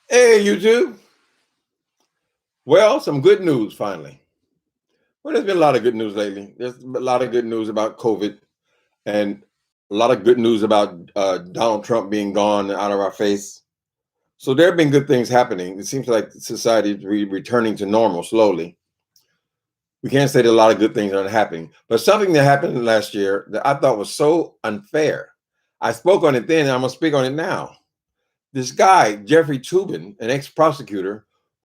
Hey, YouTube. Well, some good news finally. Well, there's been a lot of good news lately. There's a lot of good news about COVID and a lot of good news about Donald Trump being gone out of our face. So there have been good things happening. It seems like society is returning to normal slowly. We can't say that a lot of good things aren't happening, but something that happened last year that I thought was so unfair. I spoke on it then, and I'm going to speak on it now. This guy, Jeffrey Toobin, an ex-prosecutor,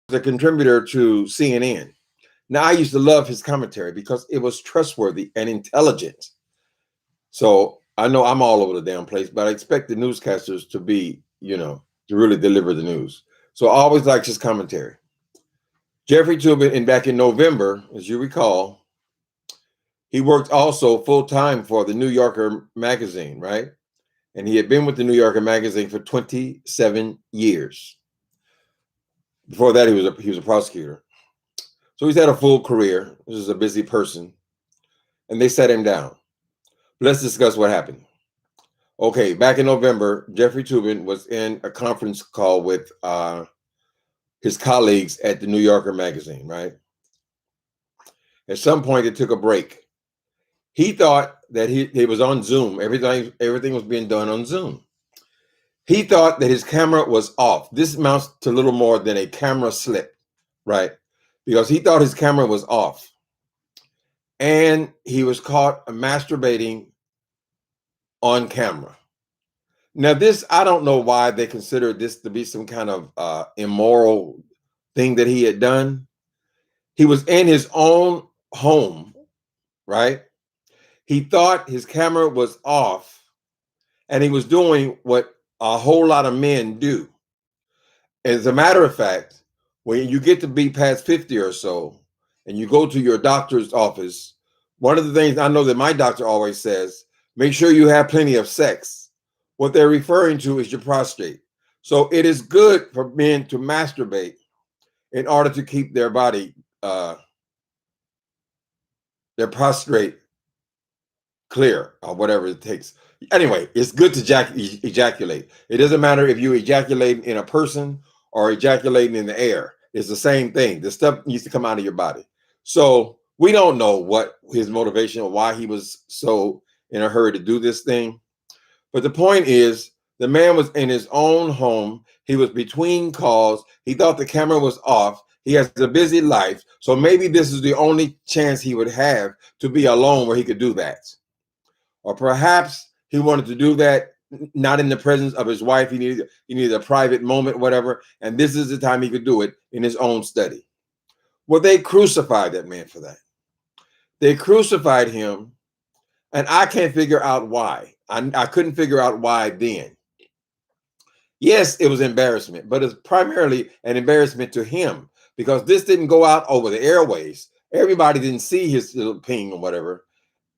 was a contributor to CNN. Now, I used to love his commentary because it was trustworthy and intelligent. So I know I'm all over the damn place, but I expect the newscasters to be, to really deliver the news. So I always liked his commentary. Jeffrey Toobin, back in November, as you recall, he worked also full-time for the New Yorker magazine, right? And he had been with the New Yorker magazine for 27 years. Before that, he was a prosecutor. So he's had a full career. This is a busy person. And they sat him down. Let's discuss what happened. Okay, back in November, Jeffrey Toobin was in a conference call with his colleagues at the New Yorker magazine, right? At some point, they took a break. He thought that he was on Zoom. Everything was being done on Zoom. He thought that his camera was off. This amounts to little more than a camera slip, right? Because he thought his camera was off. And he was caught masturbating on camera. Now, this, I don't know why they considered this to be some kind of immoral thing that he had done. He was in his own home, right? He thought his camera was off, and he was doing what a whole lot of men do. As a matter of fact, when you get to be past 50 or so, and you go to your doctor's office, one of the things I know that my doctor always says, make sure you have plenty of sex. What they're referring to is your prostate. So it is good for men to masturbate in order to keep their body, their prostate clear or whatever it takes. Anyway, it's good to ejaculate. It doesn't matter if you ejaculate in a person or ejaculating in the air. It's the same thing. The stuff needs to come out of your body. So we don't know what his motivation or why he was so in a hurry to do this thing. But the point is, the man was in his own home. He was between calls. He thought the camera was off. He has a busy life. So maybe this is the only chance he would have to be alone where he could do that. Or perhaps he wanted to do that not in the presence of his wife. He needed a private moment, whatever. And this is the time he could do it in his own study. Well, they crucified that man for that. They crucified him, and I can't figure out why. I couldn't figure out why then. Yes, it was embarrassment, but it's primarily an embarrassment to him because this didn't go out over the airways. Everybody didn't see his little ping or whatever.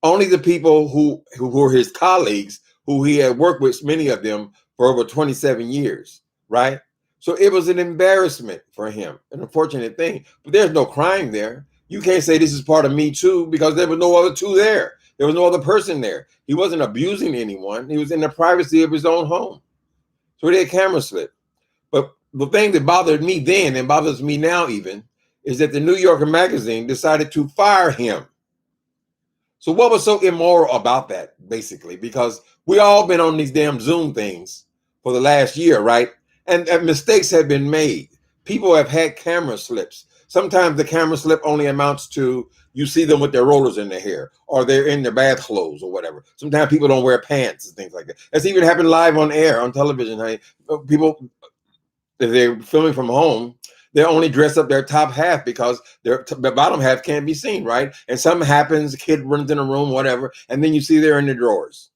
Only the people who were his colleagues, who he had worked with, many of them, for over 27 years, right? So it was an embarrassment for him, an unfortunate thing. But there's no crime there. You can't say this is part of Me Too because there was no other two there. There was no other person there. He wasn't abusing anyone. He was in the privacy of his own home. So he had camera slip. But the thing that bothered me then and bothers me now even is that the New Yorker magazine decided to fire him. So what was so immoral about that, basically? Because we all been on these damn Zoom things for the last year, right? And mistakes have been made. People have had camera slips. Sometimes the camera slip only amounts to you see them with their rollers in their hair or they're in their bath clothes or whatever. Sometimes people don't wear pants and things like that. That's even happened live on air, on television. Honey. People, if they're filming from home, they only dress up their top half because their bottom half can't be seen, right? And something happens, a kid runs in a room, whatever, and then you see they're in the drawers.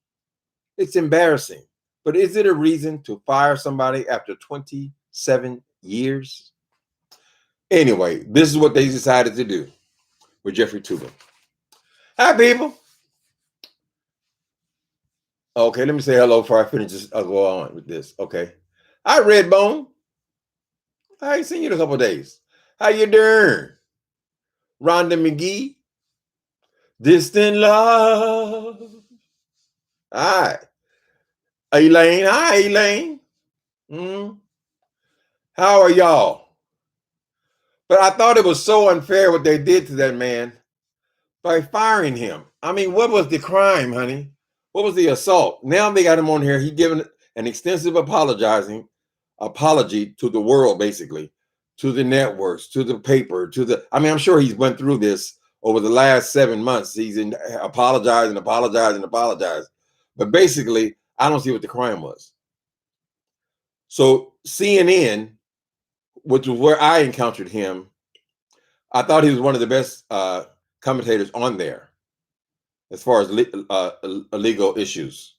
It's embarrassing. But is it a reason to fire somebody after 27 years? Anyway, this is what they decided to do with Jeffrey Toobin. Hi, people. Okay, let me say hello before I finish this. I'll go on with this. Okay. Hi, Redbone. I ain't seen you in a couple of days. How you doing? Rhonda McGee. Distant love. All right. Elaine. Hi, Elaine. How are y'all? But I thought it was so unfair what they did to that man by firing him. I mean, what was the crime, honey? What was the assault? Now they got him on here. He given an extensive apology to the world, basically, to the networks, to the paper, to the. I mean, I'm sure he's went through this over the last 7 months. He's apologized. But basically, I don't see what the crime was. So CNN, which was where I encountered him, I thought he was one of the best commentators on there as far as legal issues.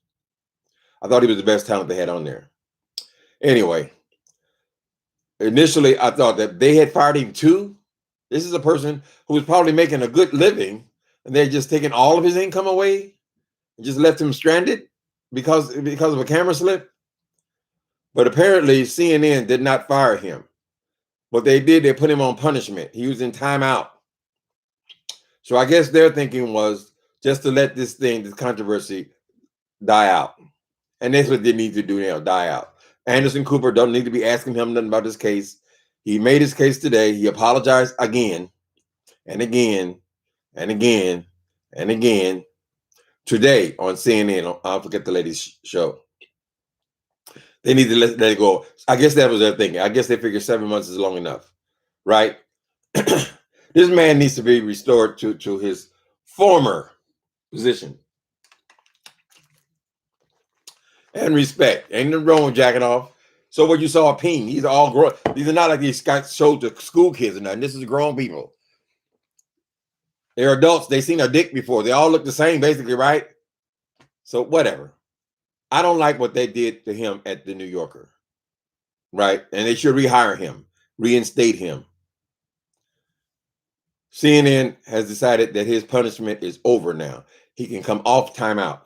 I thought he was the best talent they had on there. Anyway, initially I thought that they had fired him too. This is a person who was probably making a good living, and they're just taking all of his income away and just left him stranded because of a camera slip. But apparently CNN did not fire him. What they did, they put him on punishment. He was in timeout. So I guess their thinking was just to let this controversy die out. And that's what they need to do now, die out. Anderson Cooper don't need to be asking him nothing about this case. He made his case today. He apologized again and again and again and again today on CNN. I'll forget the lady's show. They need to let it go. I guess that was their thinking. I guess they figured 7 months is long enough, right? This man needs to be restored to his former position and respect. Ain't nothing wrong with jacking off. So what you saw, Peen, these are all grown. These are not like these guys showed to school kids or nothing. This is grown people. They're adults. They've seen a dick before. They all look the same, basically, right? So whatever. I don't like what they did to him at the New Yorker, right? And they should rehire him, reinstate him. CNN has decided that his punishment is over now. He can come off timeout.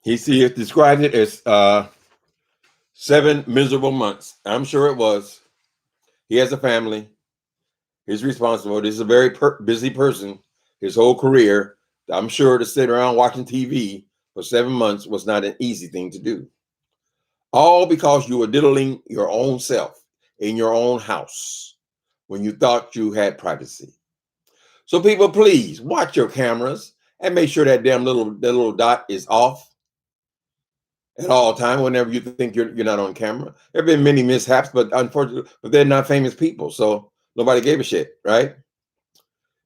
He has described it as 7 miserable months. I'm sure it was. He has a family. He's responsible. This is a very busy person. His whole career, I'm sure, to sit around watching TV for 7 months was not an easy thing to do. All because you were diddling your own self in your own house when you thought you had privacy. So people, please watch your cameras and make sure that damn little dot is off at all time whenever you think you're not on camera. There have been many mishaps, but unfortunately, they're not famous people, so nobody gave a shit, right?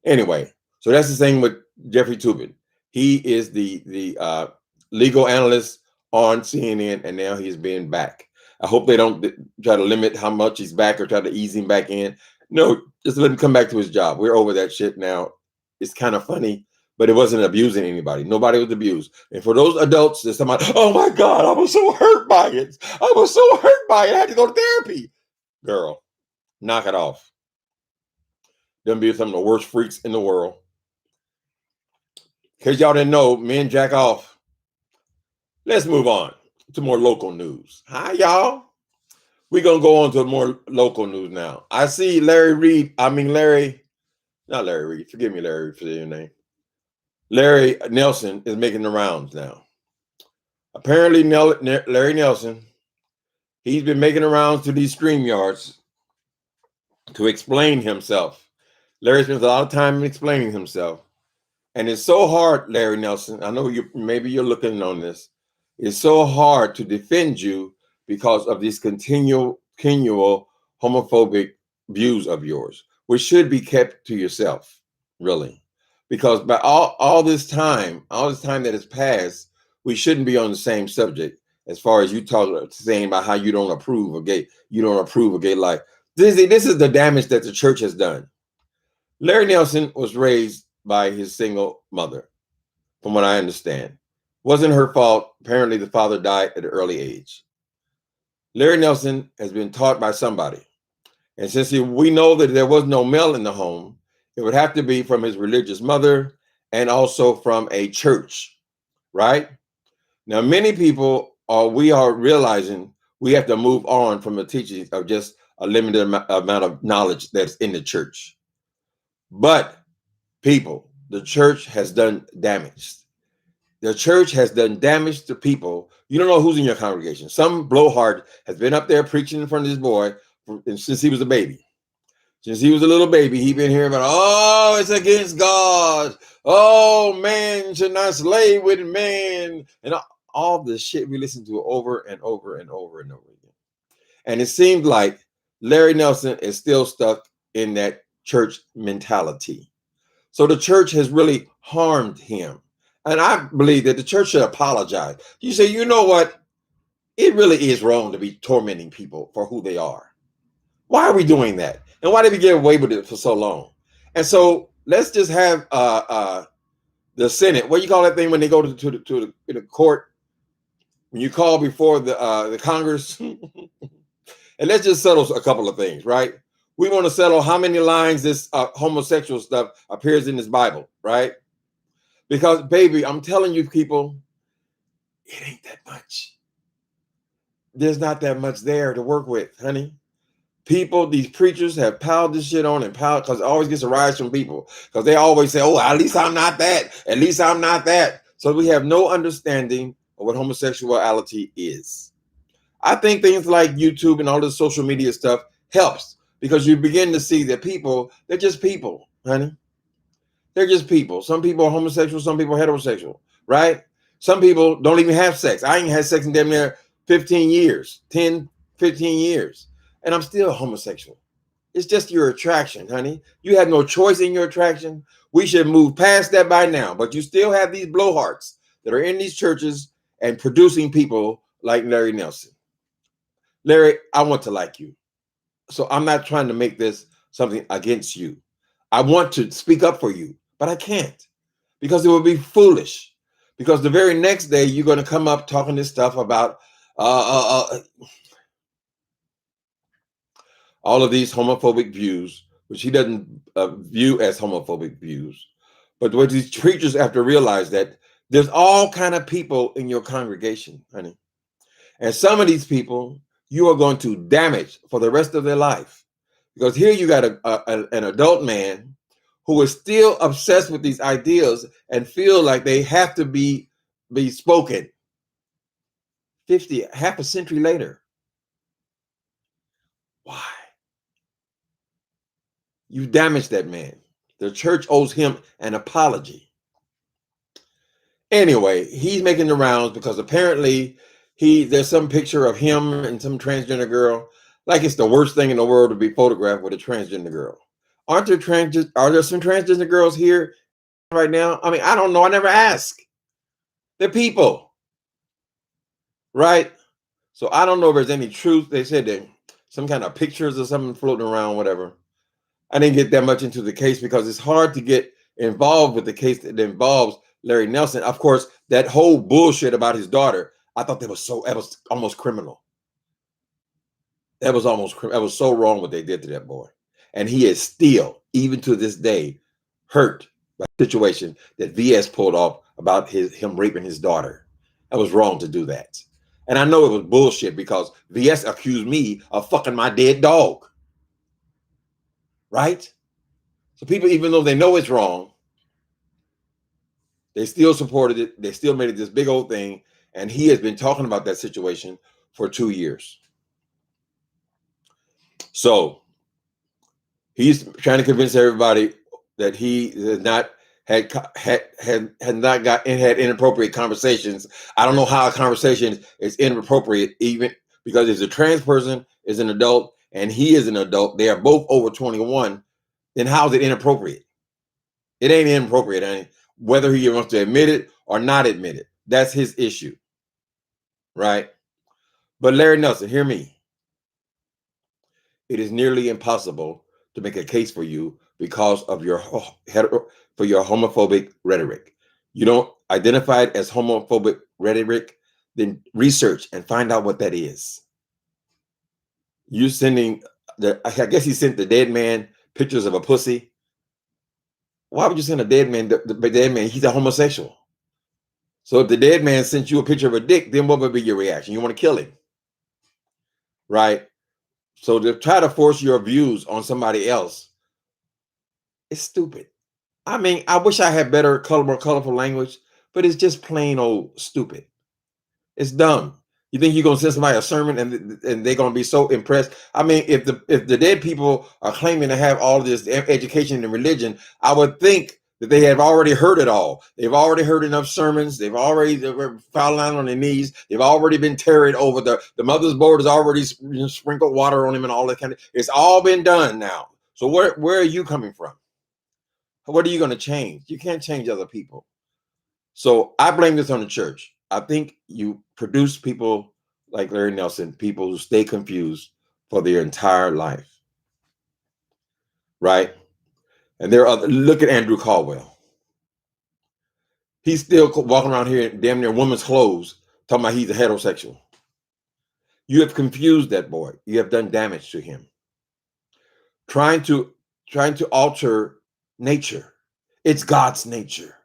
Anyway, so that's the thing with Jeffrey Toobin. He is the legal analyst on CNN, and now he's being back. I hope they don't try to limit how much he's back or try to ease him back in. No, just let him come back to his job. We're over that shit now. It's kind of funny, but it wasn't abusing anybody. Nobody was abused. And for those adults, there's somebody, oh my God, I was so hurt by it. I was so hurt by it. I had to go to therapy. Girl, knock it off. Them be some of the worst freaks in the world. In case y'all didn't know, men jack off. Let's move on to more local news. Hi, y'all. We're going to go on to more local news now. I see Larry Reed. Not Larry Reed. Forgive me, Larry, for your name. Larry Nelson is making the rounds now. Apparently, Larry Nelson, he's been making the rounds to these stream yards to explain himself. Larry spends a lot of time explaining himself. And it's so hard, Larry Nelson. I know maybe you're looking on this. It's so hard to defend you because of these continual homophobic views of yours, which should be kept to yourself, really. Because by all this time that has passed, we shouldn't be on the same subject as far as you saying about how you don't approve of gay life. This is the damage that the church has done. Larry Nelson was raised by his single mother, from what I understand. Wasn't her fault. Apparently, the father died at an early age. Larry Nelson has been taught by somebody. And since we know that there was no male in the home, it would have to be from his religious mother and also from a church, right? Now, many people we are realizing we have to move on from the teachings of just a limited amount of knowledge that's in the church. But people, the church has done damage. The church has done damage to people. You don't know who's in your congregation. Some blowhard has been up there preaching in front of this boy since he was a baby. Since he was a little baby, he been hearing about, oh, it's against God. Oh, man should not slay with man. And all the shit we listen to over and over and over and over again. And it seemed like Larry Nelson is still stuck in that church mentality. So the church has really harmed him. And I believe that the church should apologize. You say, you know what? It really is wrong to be tormenting people for who they are. Why are we doing that? And why did we get away with it for so long? And so let's just have the Senate. What do you call that thing when they go to the court? When you call before the Congress, and let's just settle a couple of things, right? We want to settle how many lines this homosexual stuff appears in this Bible, right? Because, baby, I'm telling you, people, it ain't that much. There's not that much there to work with, honey. People, these preachers have piled this shit on and piled, because it always gets a rise from people, because they always say, oh, at least I'm not that. At least I'm not that. So we have no understanding of what homosexuality is. I think things like YouTube and all this social media stuff helps, because you begin to see that people, they're just people, honey. They're just people. Some people are homosexual, some people are heterosexual, right? Some people don't even have sex. I ain't had sex in damn near 15 years, 10, 15 years. And I'm still homosexual. It's just your attraction, honey. You have no choice in your attraction. We should move past that by now. But you still have these blowhards that are in these churches and producing people like Larry Nelson. Larry, I want to like you. So I'm not trying to make this something against you. I want to speak up for you, but I can't, because it would be foolish. Because the very next day, you're going to come up talking this stuff about all of these homophobic views, which he doesn't view as homophobic views. But what these preachers have to realize that there's all kind of people in your congregation, honey. And some of these people you are going to damage for the rest of their life. Because here you got an adult man who is still obsessed with these ideas and feel like they have to be spoken half a century later. Why? You damaged that man. The church owes him an apology. Anyway, he's making the rounds because apparently there's some picture of him and some transgender girl. Like it's the worst thing in the world to be photographed with a transgender girl. Are there some transgender girls here right now? I mean, I don't know. I never ask. They're people, right? So I don't know if there's any truth. They said that some kind of pictures or something floating around, whatever. I didn't get that much into the case because it's hard to get involved with the case that involves Larry Nelson. Of course, that whole bullshit about his daughter, I thought that was almost criminal. That was so wrong what they did to that boy. And he is still, even to this day, hurt by the situation that VS pulled off about him raping his daughter. That was wrong to do that. And I know it was bullshit because VS accused me of fucking my dead dog. Right? So people, even though they know it's wrong, they still supported it. They still made it this big old thing. And he has been talking about that situation for 2 years. So he's trying to convince everybody that he has not had inappropriate conversations. I don't know how a conversation is inappropriate, even because if a trans person is an adult and he is an adult, they are both over 21, then how is it inappropriate? It ain't inappropriate, honey. Whether he wants to admit it or not admit it, that's his issue, right? But Larry Nelson, hear me. It is nearly impossible to make a case for you because of your homophobic rhetoric. You don't identify it as homophobic rhetoric, then research and find out what that is. You sending I guess he sent the dead man pictures of a pussy. Why would you send a dead man? The dead man, he's a homosexual. So if the dead man sent you a picture of a dick, then what would be your reaction? You want to kill him, right? So to try to force your views on somebody else, it's stupid. I mean, I wish I had better, more colorful language, but it's just plain old stupid. It's dumb. You think you're gonna send somebody a sermon and they're gonna be so impressed? I mean, if the dead people are claiming to have all this education and religion, I would think that they have already heard it all. They've already heard enough sermons. They were falling down on their knees. They've already been tarried over. The mother's board has already sprinkled water on them and all that kind of. It's all been done now. So where are you coming from? What are you going to change? You can't change other people. So I blame this on the church. I think you produce people like Larry Nelson, people who stay confused for their entire life. Right? And there are look at Andrew Caldwell. He's still walking around here in damn near woman's clothes, talking about he's a heterosexual. You have confused that boy. You have done damage to him. Trying to alter nature. It's God's nature.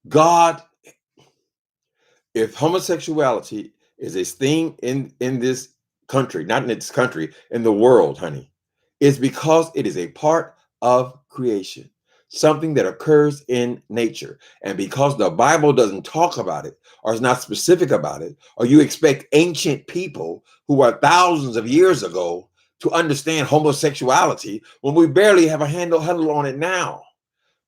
God, if homosexuality is a thing in this country, not in this country, in the world, honey, it's because it is a part of creation, something that occurs in nature. And because the Bible doesn't talk about it or is not specific about it, or you expect ancient people who are thousands of years ago to understand homosexuality when we barely have a handle on it now.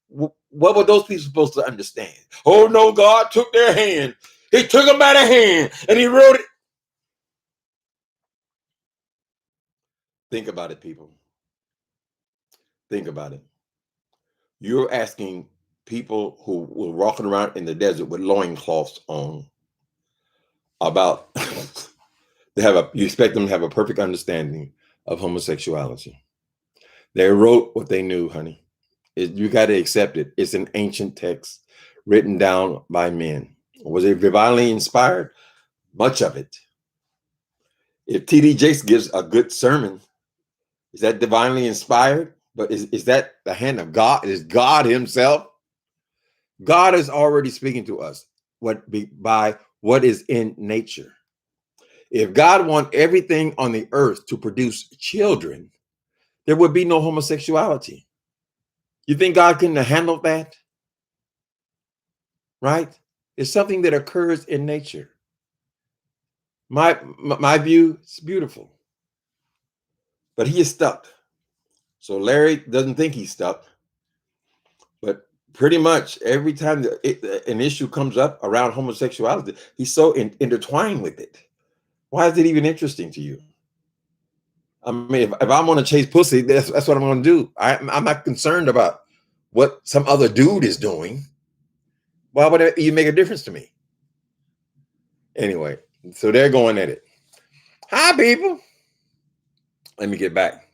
What were those people supposed to understand? Oh no, God took their hand. He took them by the hand and he wrote it. Think about it, people. Think about it. You're asking people who were walking around in the desert with loincloths on about you expect them to have a perfect understanding of homosexuality. They wrote what they knew, honey. You got to accept it. It's an ancient text written down by men. Was it divinely inspired? Much of it. If T.D. Jakes gives a good sermon, is that divinely inspired? But is that the hand of God? Is God himself? God is already speaking to us by what is in nature. If God wants everything on the earth to produce children, there would be no homosexuality. You think God couldn't have handled that? Right? It's something that occurs in nature. My view is beautiful, but he is stuck. So Larry doesn't think he's stuck, but pretty much every time an issue comes up around homosexuality, he's so intertwined with it. Why is it even interesting to you? I mean, if I'm going to chase pussy, that's what I'm going to do. I'm not concerned about what some other dude is doing. Why would it even make a difference to me? Anyway, so they're going at it. Hi, people. Let me get back.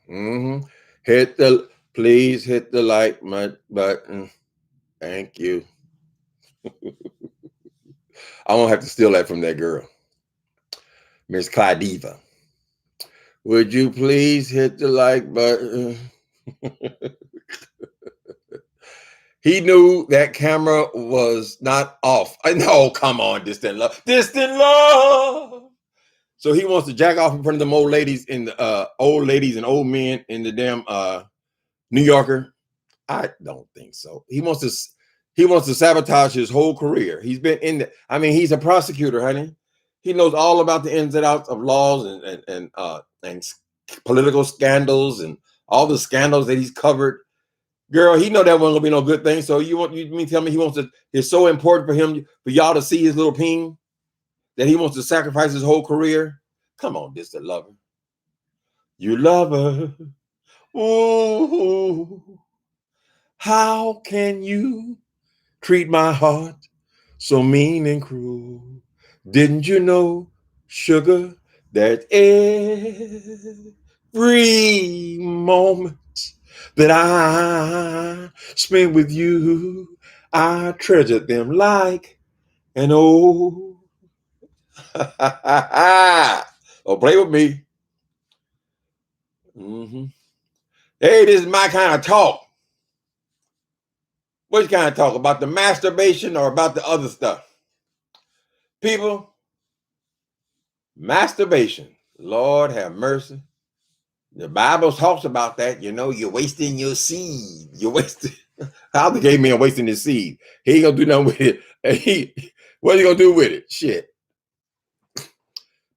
Please hit the like button. Thank you. I won't have to steal that from that girl, Miss Clydiva. Would you please hit the like button? He knew that camera was not off. No, come on, distant love. Distant love. So he wants to jack off in front of them old ladies and old ladies and old men in the damn New Yorker. I don't think so. He wants to sabotage his whole career. He's been he's a prosecutor, honey. He knows all about the ins and outs of laws and political scandals and all the scandals that he's covered. Girl, he know that wasn't gonna be no good thing. So you mean tell me it's so important for y'all to see his little ping that he wants to sacrifice his whole career? Come on, distant lover. You love her. Ooh, how can you treat my heart so mean and cruel? Didn't you know, sugar, that every moment that I spend with you, I treasure them like an old. Oh, play with me. Hey, this is my kind of talk. Which kind of talk? About the masturbation or about the other stuff? People, masturbation, Lord have mercy. The Bible talks about that. You're wasting your seed. You're wasting. How the gay man wasting his seed? He ain't gonna do nothing with it. And what are you gonna do with it? Shit.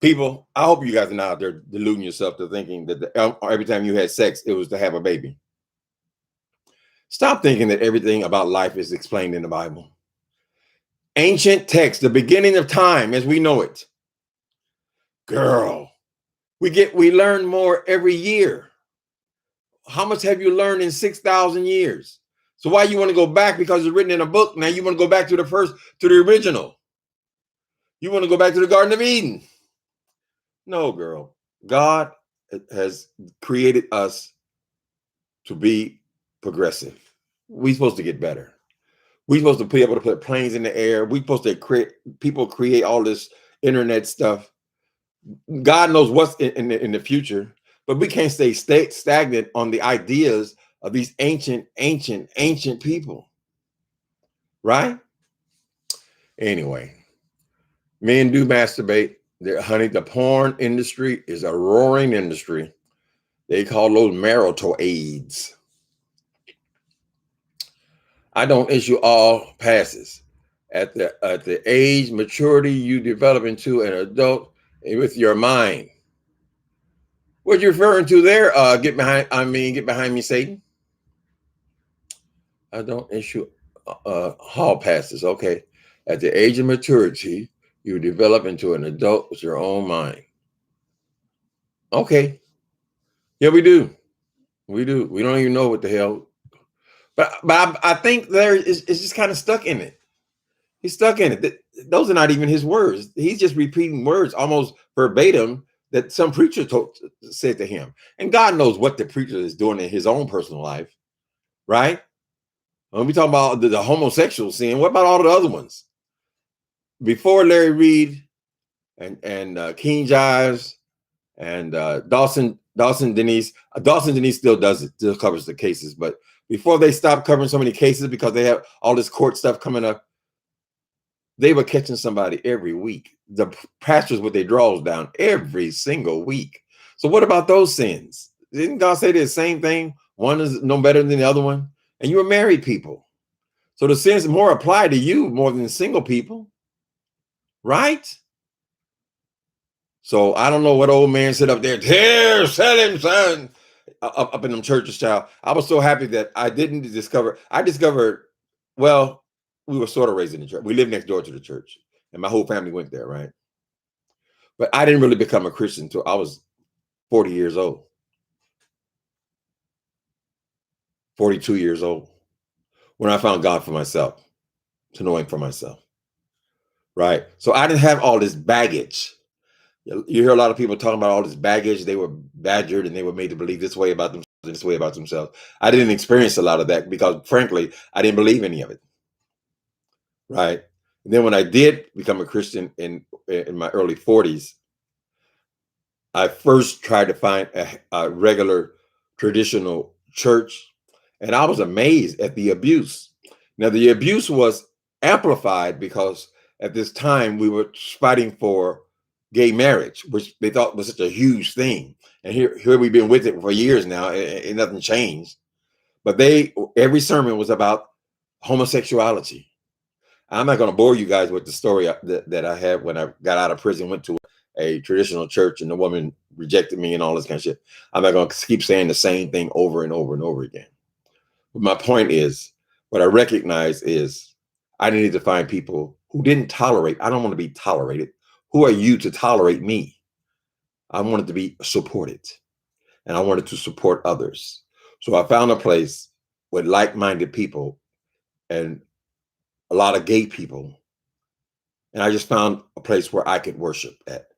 People, I hope you guys are not out there deluding yourself to thinking that every time you had sex, it was to have a baby. Stop thinking that everything about life is explained in the Bible. Ancient text, the beginning of time as we know it. Girl, we learn more every year. How much have you learned in 6,000 years? So why you want to go back? Because it's written in a book. Now you want to go back to the original. You want to go back to the Garden of Eden. No, girl. God has created us to be progressive. We're supposed to get better. We're supposed to be able to put planes in the air. We're supposed to create all this internet stuff. God knows what's in the future, but we can't stay stagnant on the ideas of these ancient people, right? Anyway, men do masturbate. Honey, the porn industry is a roaring industry. They call those marital aids. I don't issue all passes. At the age maturity you develop into an adult with your mind. What you're referring to there? Get behind me, Satan. I don't issue hall passes. Okay. At the age of maturity, you develop into an adult with your own mind. Okay. Yeah, we do. We do. We don't even know what the hell. But I think it's just kind of stuck in it. He's stuck in it. Those are not even his words. He's just repeating words almost verbatim that some preacher said to him. And God knows what the preacher is doing in his own personal life, right? When we talk about the homosexual sin, what about all the other ones? Before Larry Reed and King Jives and Dawson Denise still covers the cases, but before they stopped covering so many cases because they have all this court stuff coming up, they were catching somebody every week. The pastors with their draws down every single week. So what about those sins? Didn't God say the same thing? One is no better than the other one. And you were married people. So the sins more apply to you more than single people. Right? So I don't know what old man said up there. Here, sell him, son. Up in them churches, child. I was so happy that I discovered, well, we were sort of raised in the church. We lived next door to the church. And my whole family went there, right? But I didn't really become a Christian until I was 40 years old. 42 years old. When I found God for myself, to know him for myself. Right? So I didn't have all this baggage. You hear a lot of people talking about all this baggage. They were badgered and they were made to believe this way about themselves and this way about themselves. I didn't experience a lot of that because, frankly, I didn't believe any of it. Right? And then when I did become a Christian in my early 40s, I first tried to find a regular traditional church, and I was amazed at the abuse. Now, the abuse was amplified because at this time we were fighting for gay marriage, which they thought was such a huge thing. And here we've been with it for years now, and nothing changed. But every sermon was about homosexuality. I'm not going to bore you guys with the story that I had when I got out of prison, went to a traditional church, and the woman rejected me and all this kind of shit. I'm not going to keep saying the same thing over and over and over again. But my point is, what I recognize is I needed to find people who didn't tolerate. I don't want to be tolerated. Who are you to tolerate me? I wanted to be supported, and I wanted to support others. So I found a place with like-minded people and a lot of gay people. And I just found a place where I could worship at.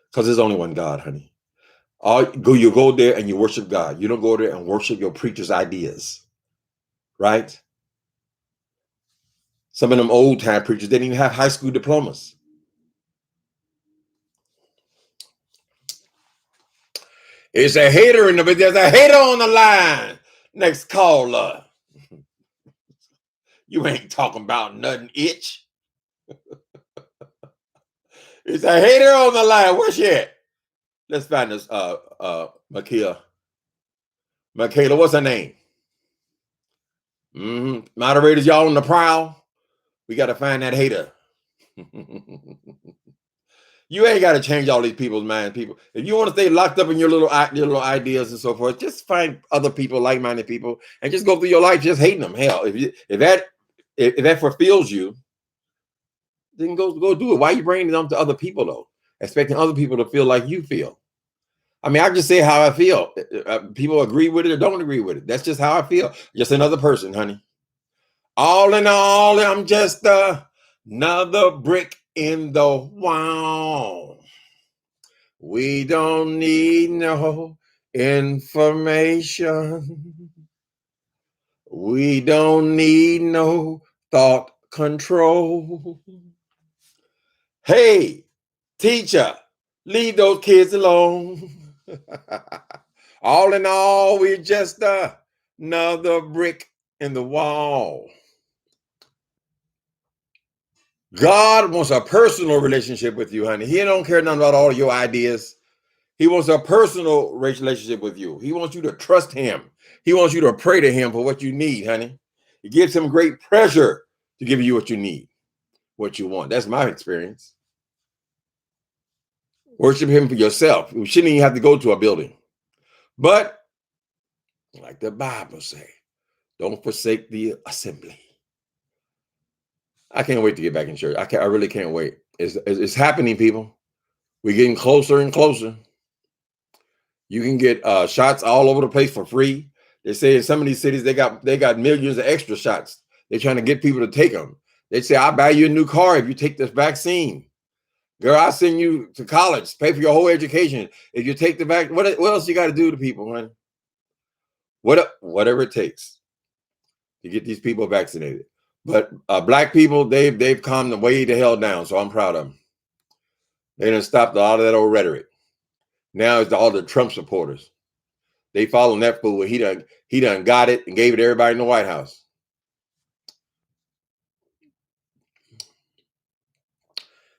Because there's only one God, honey. You go there and you worship God. You don't go there and worship your preacher's ideas. Right? Some of them old time preachers didn't even have high school diplomas. It's a hater in the but there's a hater on the line. Next caller. You ain't talking about nothing, itch. It's a hater on the line. Where's she at? Let's find this Makia. Michaela, what's her name? Moderators, y'all on the prowl. We got to find that hater. You ain't got to change all these people's minds, people. If you want to stay locked up in your little ideas and so forth, just find other people, like-minded people, and just go through your life just hating them. Hell, if that fulfills you, then go do it. Why are you bringing them to other people though? Expecting other people to feel like you feel. I mean, I just say how I feel. People agree with it or don't agree with it. That's just how I feel. Just another person, honey. All in all, I'm just another brick in the wall. We don't need no information. We don't need no thought control. Hey, teacher, leave those kids alone. All in all, we're just another brick in the wall. God wants a personal relationship with you, honey. He don't care nothing about all your ideas. He wants a personal relationship with you. He wants you to trust him. He wants you to pray to him for what you need, honey. It gives him great pleasure to give you what you need, what you want. That's my experience. Worship him for yourself. You shouldn't even have to go to a building. But like the Bible say, don't forsake the assembly. I can't wait to get back in church. I really can't wait. It's happening, people. We're getting closer and closer. You can get shots all over the place for free. They say in some of these cities they got millions of extra shots. They're trying to get people to take them. They say, I'll buy you a new car if you take this vaccine. Girl, I'll send you to college, pay for your whole education if you take the vaccine. What else you got to do to people, man? Whatever it takes to get these people vaccinated. But black people, they've calmed way the hell down, so I'm proud of them. They done stopped a lot of that old rhetoric. Now it's all the Trump supporters. They following that fool. He done got it and gave it to everybody in the White House.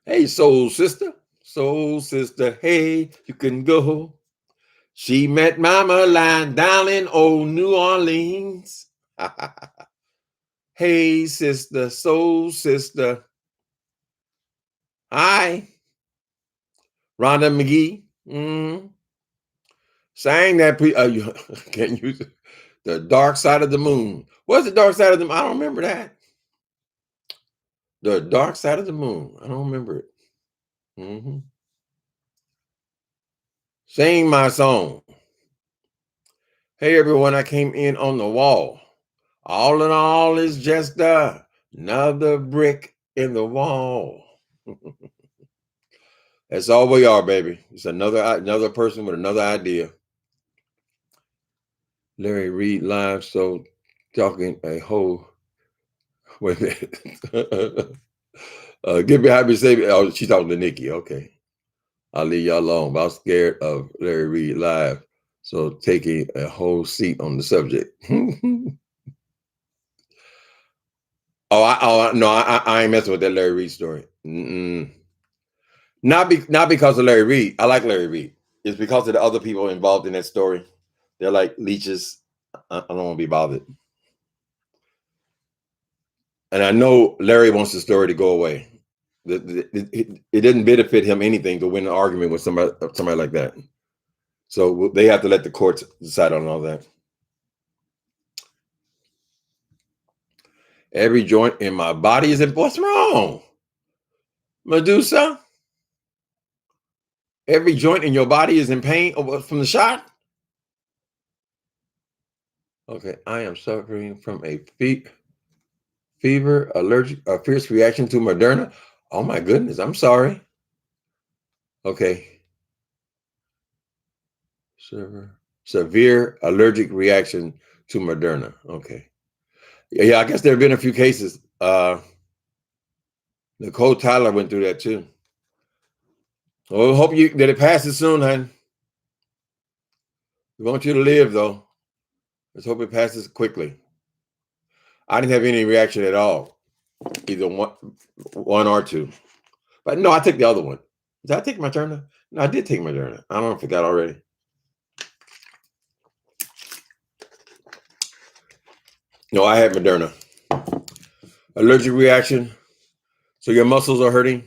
Hey, soul sister, hey, you can go. She met Mama lying down in old New Orleans. Hey, sister, soul sister. Hi. Rhonda McGee. Sang that you can't use it. The Dark Side of the Moon. What's the Dark Side of the Moon? I don't remember that. The Dark Side of the Moon. I don't remember it. Sing my song. Hey everyone, I came in on the wall. All in all, it's just another brick in the wall. That's all we are, baby. It's another person with another idea. Larry Reed live, so talking a whole. Wait a minute. Get behind me, say. Oh, she's talking to Nikki. Okay, I'll leave y'all alone. But I'm scared of Larry Reed live, so taking a whole seat on the subject. I ain't messing with that Larry Reed story. Not because of Larry Reed. I like Larry Reed. It's because of the other people involved in that story. They're like leeches. I don't want to be bothered. And I know Larry wants the story to go away. It didn't benefit him anything to win an argument with somebody like that. So they have to let the courts decide on all that. Every joint in my body is in. What's wrong, Medusa? Every joint in your body is in pain from the shot. Okay, I am suffering from a fever, allergic, a fierce reaction to Moderna. Oh my goodness, I'm sorry. Okay. Severe allergic reaction to Moderna. Okay. Yeah, I guess there have been a few cases. Nicole Tyler went through that too. Well, hope that it passes soon, hon. We want you to live, though. Let's hope it passes quickly. I didn't have any reaction at all, either one or two. But no, I took the other one. Did I take Moderna? No, I did take Moderna. I don't know if I forgot already. No, I had Moderna. Allergic reaction. So your muscles are hurting,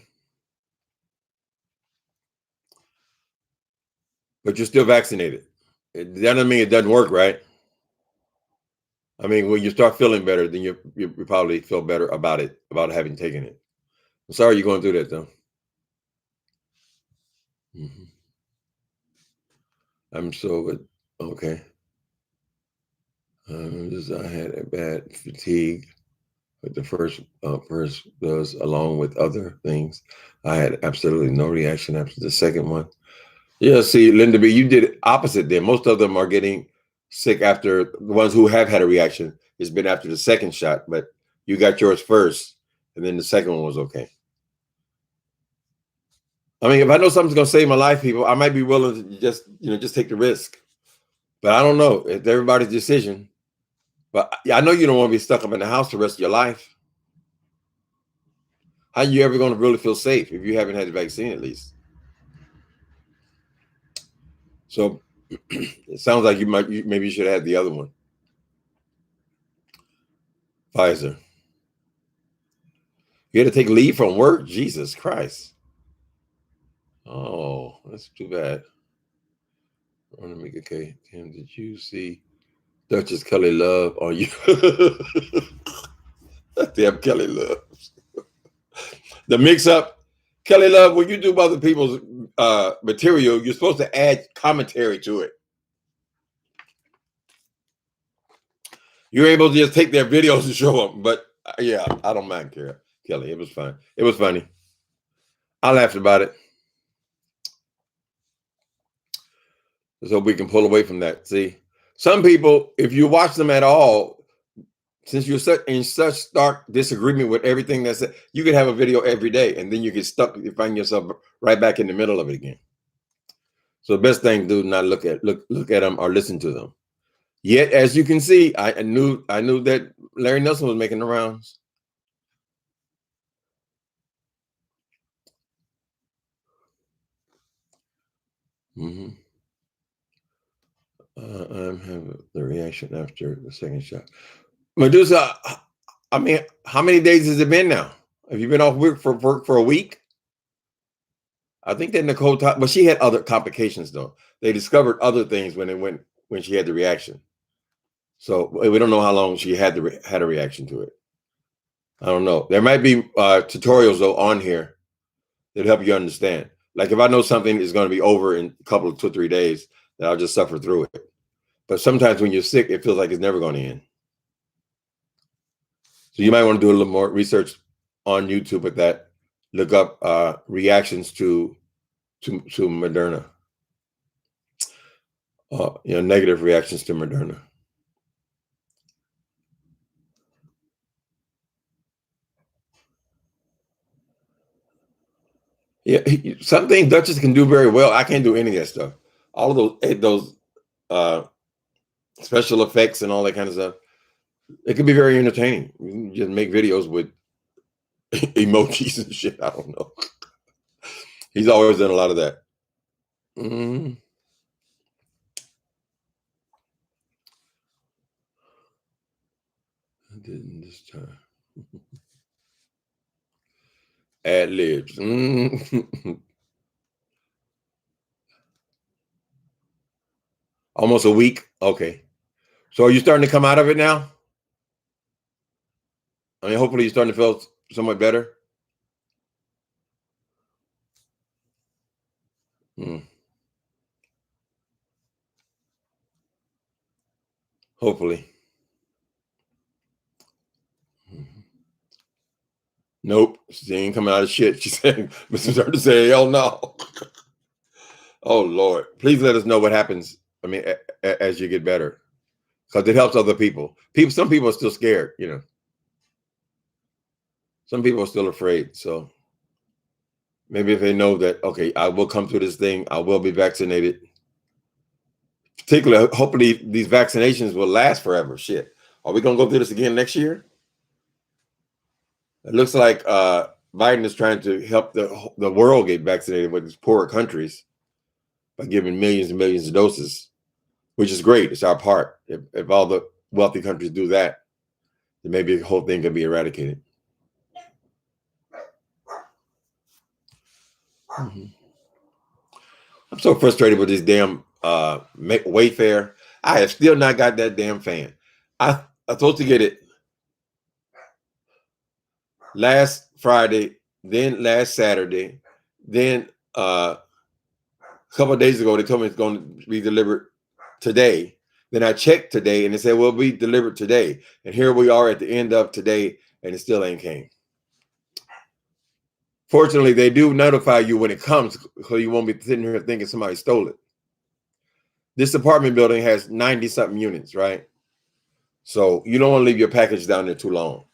but you're still vaccinated. That doesn't mean it doesn't work, right? I mean, when you start feeling better, then you probably feel better about it, about having taken it. I'm sorry you're going through that, though. Mhm. I'm so okay. I had a bad fatigue with the first dose, along with other things. I had absolutely no reaction after the second one. Yeah, see, Linda B, you did it opposite then. Most of them are getting sick after the ones who have had a reaction. It's been after the second shot, but you got yours first, and then the second one was okay. I mean, if I know something's gonna save my life, people, I might be willing to just take the risk. But I don't know. It's everybody's decision. But I know you don't want to be stuck up in the house the rest of your life. How are you ever going to really feel safe if you haven't had the vaccine at least? So it sounds like maybe you should have had the other one, Pfizer. You had to take leave from work? Jesus Christ. Oh, that's too bad. Okay. Tim, did you see Duchess Kelly Love on you? Damn Kelly Love. The mix up. Kelly Love, when you do other people's material, you're supposed to add commentary to it. You're able to just take their videos and show them. But yeah, I don't mind Kelly. It was fun. It was funny. I laughed about it. So we can pull away from that. See, some people, if you watch them at all, since you're in such stark disagreement with everything that's said, you could have a video every day, and then you get stuck. You find yourself right back in the middle of it again. So the best thing to do is not look at them or listen to them. Yet, as you can see, I knew that Larry Nelson was making the rounds. Mm-hmm. I'm having the reaction after the second shot. Medusa, I mean, how many days has it been now? Have you been off work for a week? I think that Nicole, but she had other complications though. They discovered other things when she had the reaction. So we don't know how long she had a reaction to it. I don't know. There might be tutorials though on here that help you understand. Like if I know something is going to be over in a couple of 2 or 3 days, then I'll just suffer through it. But sometimes when you're sick, it feels like it's never going to end. So you might want to do a little more research on YouTube with that. Look up reactions to Moderna. Negative reactions to Moderna. Yeah, some things Duchess can do very well. I can't do any of that stuff. All of those uh, special effects and all that kind of stuff. It can be very entertaining. You can just make videos with emojis and shit. I don't know. He's always done a lot of that. Mm-hmm. I didn't this time. Ad libs. Mm-hmm. Almost a week. Okay. So are you starting to come out of it now? I mean, hopefully you're starting to feel somewhat better. Mm. Hopefully. Mm-hmm. Nope. She ain't coming out of shit. She said, Mr. Starting to say, hell no. Oh, Lord. Please let us know what happens. I mean, as you get better. Because it helps other people. Some people are still scared, Some people are still afraid. So maybe if they know that, okay, I will come through this thing, I will be vaccinated. Particularly, hopefully these vaccinations will last forever. Shit. Are we going to go through this again next year? It looks like Biden is trying to help the world get vaccinated with these poorer countries by giving millions and millions of doses, which is great. It's our part. If all the wealthy countries do that, then maybe the whole thing can be eradicated. I'm so frustrated with this damn Wayfair. I have still not got that damn fan. I'm supposed to get it last Friday, then last Saturday, then a couple of days ago they told me it's going to be delivered today. Then I checked today and they said, well, it'll be delivered today. And here we are at the end of today and it still ain't came. Fortunately, they do notify you when it comes, so you won't be sitting here thinking somebody stole it. This apartment building has 90-something units, right? So you don't want to leave your package down there too long.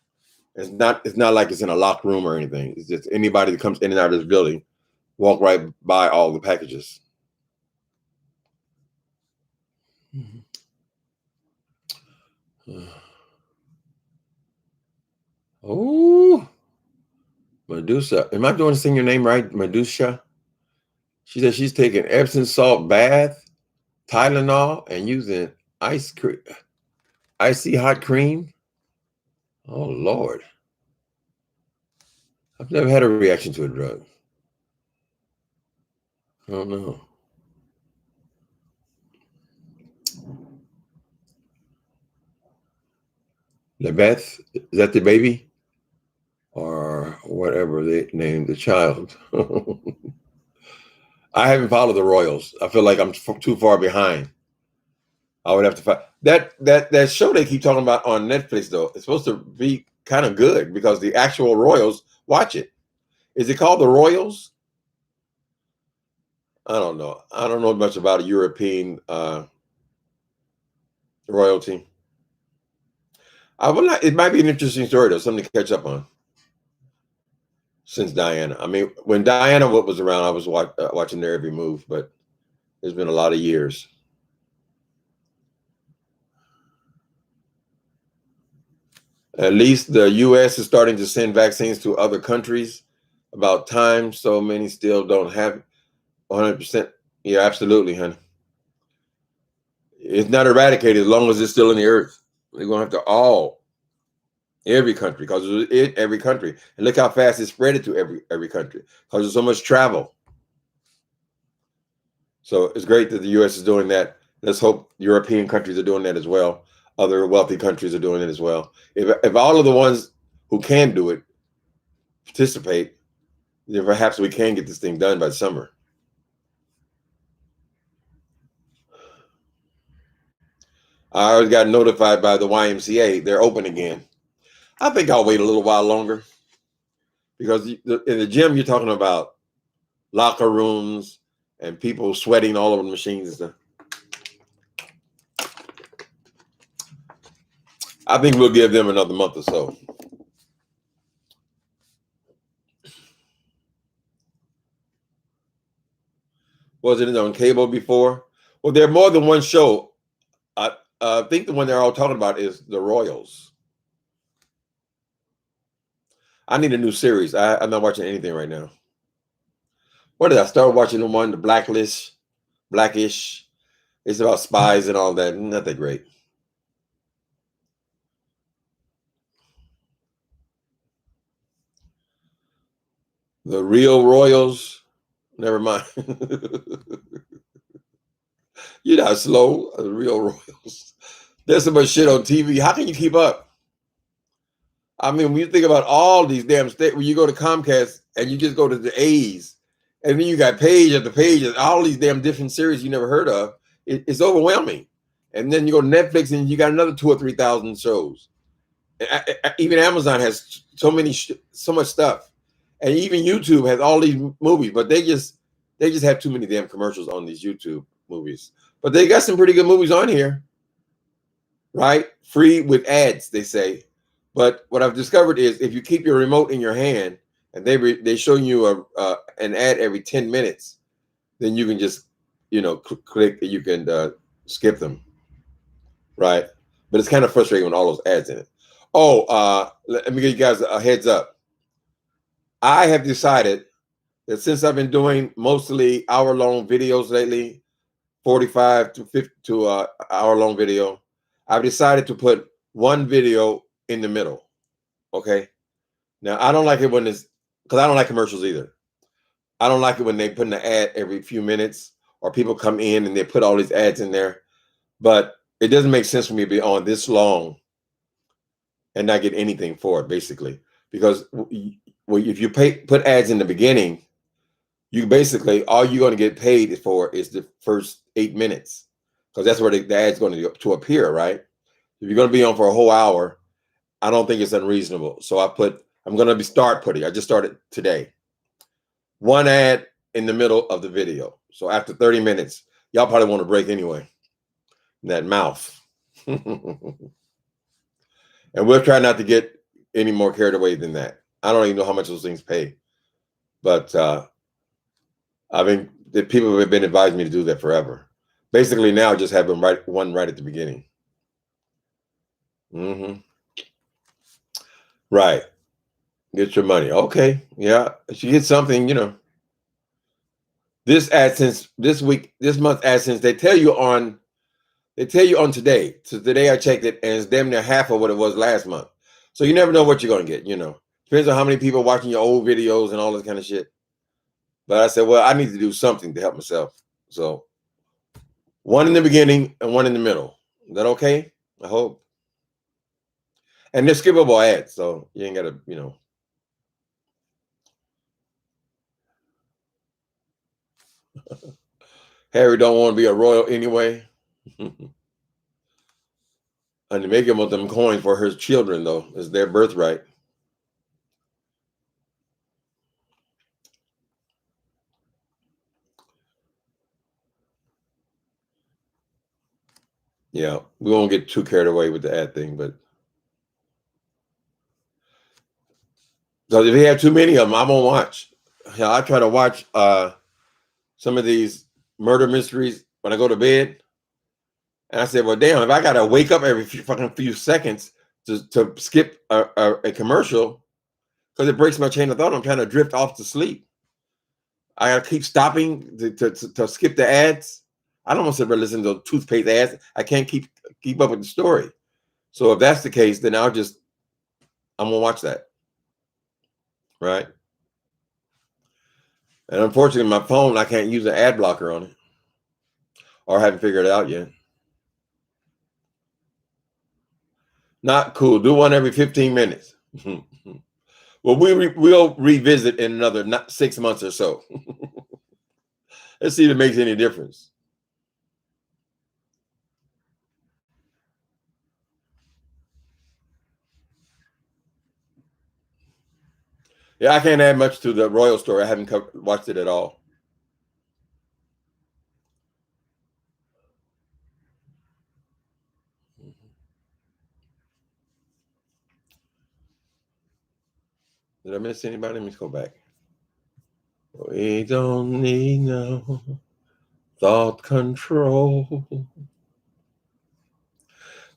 It's not like it's in a locked room or anything. It's just anybody that comes in and out of this building walk right by all the packages. Oh, Medusa. Am I doing saying your name right? Medusa. She said she's taking Epsom salt bath, Tylenol, and using icy hot cream. Oh, Lord. I've never had a reaction to a drug. I don't know. Lebeth, is that the baby? Or whatever they named the child. I haven't followed the Royals. I feel like I'm too far behind. I would have to find that show they keep talking about on Netflix, though. It's supposed to be kind of good because the actual Royals watch it. Is it called The Royals? I don't know. I don't know much about a European royalty. It might be an interesting story, though, something to catch up on. Since Diana. I mean, when Diana was around, I was watching their every move, but there's been a lot of years. At least the U.S. is starting to send vaccines to other countries. About time. So many still don't have 100%. Yeah, absolutely, honey. It's not eradicated as long as it's still in the earth. They're going to have to every country, because it's every country. And look how fast it spread it to every country because there's so much travel. So it's great that the U.S. is doing that. Let's hope European countries are doing that as well. Other wealthy countries are doing it as well. If all of the ones who can do it participate, then perhaps we can get this thing done by summer. I already got notified by the YMCA. They're open again. I think I'll wait a little while longer because in the gym, you're talking about locker rooms and people sweating all over the machines and stuff. I think we'll give them another month or so. Was it on cable before? Well, there are more than one show. I think the one they're all talking about is The Royals. I need a new series. I'm not watching anything right now. What did I start watching? The one, the Blackish. It's about spies and all that. Not that great. The Real Royals. Never mind. You're not slow. The Real Royals. There's so much shit on TV. How can you keep up? I mean, when you think about all these damn states, when you go to Comcast and you just go to the A's, and then you got page after page and all these damn different series you never heard of, it's overwhelming. And then you go to Netflix and you got another 2,000 or 3,000 shows. Even Amazon has so much stuff, and even YouTube has all these movies, but they just have too many damn commercials on these YouTube movies. But they got some pretty good movies on here, right? Free with ads, they say. But what I've discovered is if you keep your remote in your hand and they show you an ad every 10 minutes, then you can just click. You can skip them, right? But it's kind of frustrating with all those ads in it. Oh, let me give you guys a heads up. I have decided that since I've been doing mostly hour-long videos lately, 45 to 50 to hour-long video, I've decided to put one video in the middle. Okay. Now I don't like it when it's because I don't like commercials either. I don't like it when they put in an ad every few minutes or people come in and they put all these ads in there. But it doesn't make sense for me to be on this long and not get anything for it, basically. Because if you put ads in the beginning, you basically all you're going to get paid for is the first 8 minutes, because that's where the ad's going to appear, right? If you're going to be on for a whole hour, I don't think it's unreasonable. So I'm going to start putting. I just started today. One ad in the middle of the video. So after 30 minutes, y'all probably want to break anyway. That mouth. And we'll try not to get any more carried away than that. I don't even know how much those things pay. But I mean, the people have been advising me to do that forever. Basically, now just have them one right at the beginning. Right. Get your money. Okay. Yeah. She gets something, This AdSense, this month AdSense, they tell you on today. So today I checked it and it's damn near half of what it was last month. So you never know what you're going to get, Depends on how many people are watching your old videos and all this kind of shit. But I said, well, I need to do something to help myself. So one in the beginning and one in the middle. Is that okay? I hope. And they're skippable ads, so you ain't got to, Harry don't want to be a royal anyway. And to make him with them coins for his children, though, is their birthright. Yeah, we won't get too carried away with the ad thing, but because if he had too many of them, I won't watch. Yeah, I try to watch some of these murder mysteries when I go to bed. And I said, well, damn, if I got to wake up every few seconds to skip a commercial, because it breaks my chain of thought, I'm trying to drift off to sleep. I got to keep stopping to skip the ads. I don't want to sit there listening to toothpaste ads. I can't keep up with the story. So if that's the case, then I'm going to watch that. Right. And unfortunately, my phone, I can't use an ad blocker on it, or I haven't figured it out yet. Not cool. Do one every 15 minutes. Well, we'll revisit in another 6 months or so. Let's see if it makes any difference. Yeah, I can't add much to the royal story. I haven't watched it at all. Did I miss anybody? Let me go back. We don't need no thought control.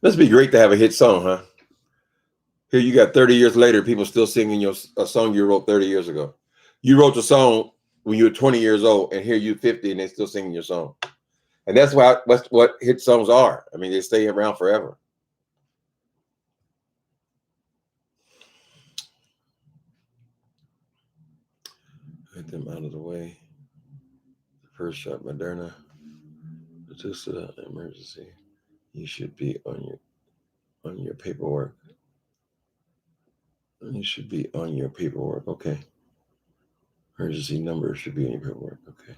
Must be great to have a hit song, huh? Here you got 30 years later, people still singing a song you wrote 30 years ago. You wrote the song when you were 20 years old, and here you're 50 and they're still singing your song. And that's what hit songs are. I mean, they stay around forever. Get them out of the way. First shot, Moderna. Just an emergency. You should be on your paperwork. You should be on your paperwork. Okay. Emergency number should be on your paperwork. Okay.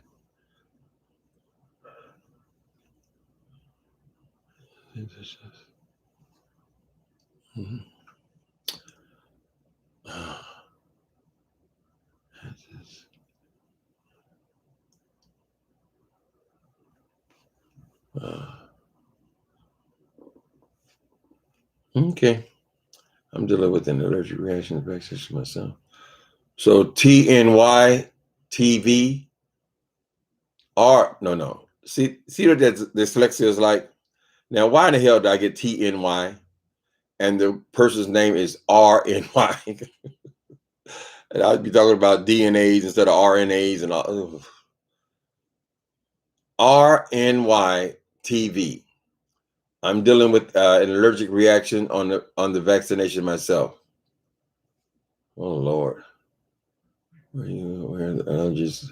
Mm-hmm. Okay. I'm dealing with an allergic reaction to vaccination myself. So TNY TV R no. See what that dyslexia is like? Now, why in the hell did I get TNY and the person's name is RNY? And I'd be talking about DNAs instead of RNAs and all. RNY TV. I'm dealing with an allergic reaction on the vaccination myself. Oh Lord, where the allergies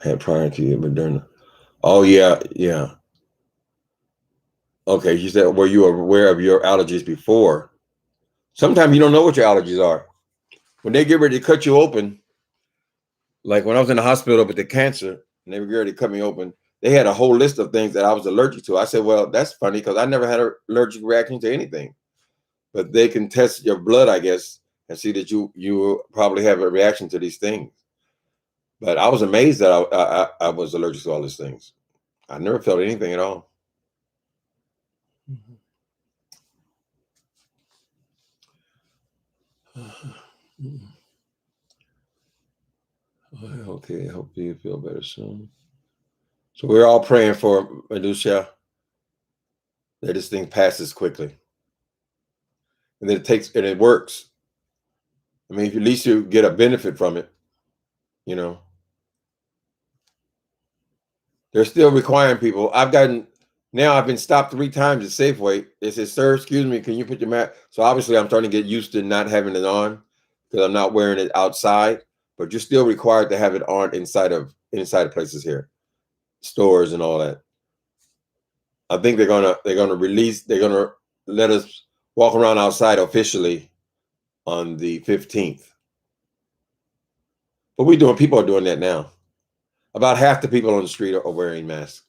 had prior to you, Moderna? Oh yeah, yeah. Okay, you said were you aware of your allergies before? Sometimes you don't know what your allergies are. When they get ready to cut you open, like when I was in the hospital with the cancer, and they were ready to cut me open, they had a whole list of things that I was allergic to. I said, well, that's funny because I never had an allergic reaction to anything. But they can test your blood, I guess, and see that you probably have a reaction to these things. But I was amazed that I was allergic to all these things. I never felt anything at all. Okay, I hope you feel better soon. So we're all praying for Medusa that this thing passes quickly, and then it works. I mean, at least you get a benefit from it. You know, they're still requiring people. I've been stopped 3 times at Safeway. They said, "Sir, excuse me, can you put your mask?" So obviously, I'm starting to get used to not having it on because I'm not wearing it outside. But you're still required to have it on inside of places here, stores and all that. I think they're gonna let us walk around outside officially on the 15th. But people are doing that now. About half the people on the street are wearing masks.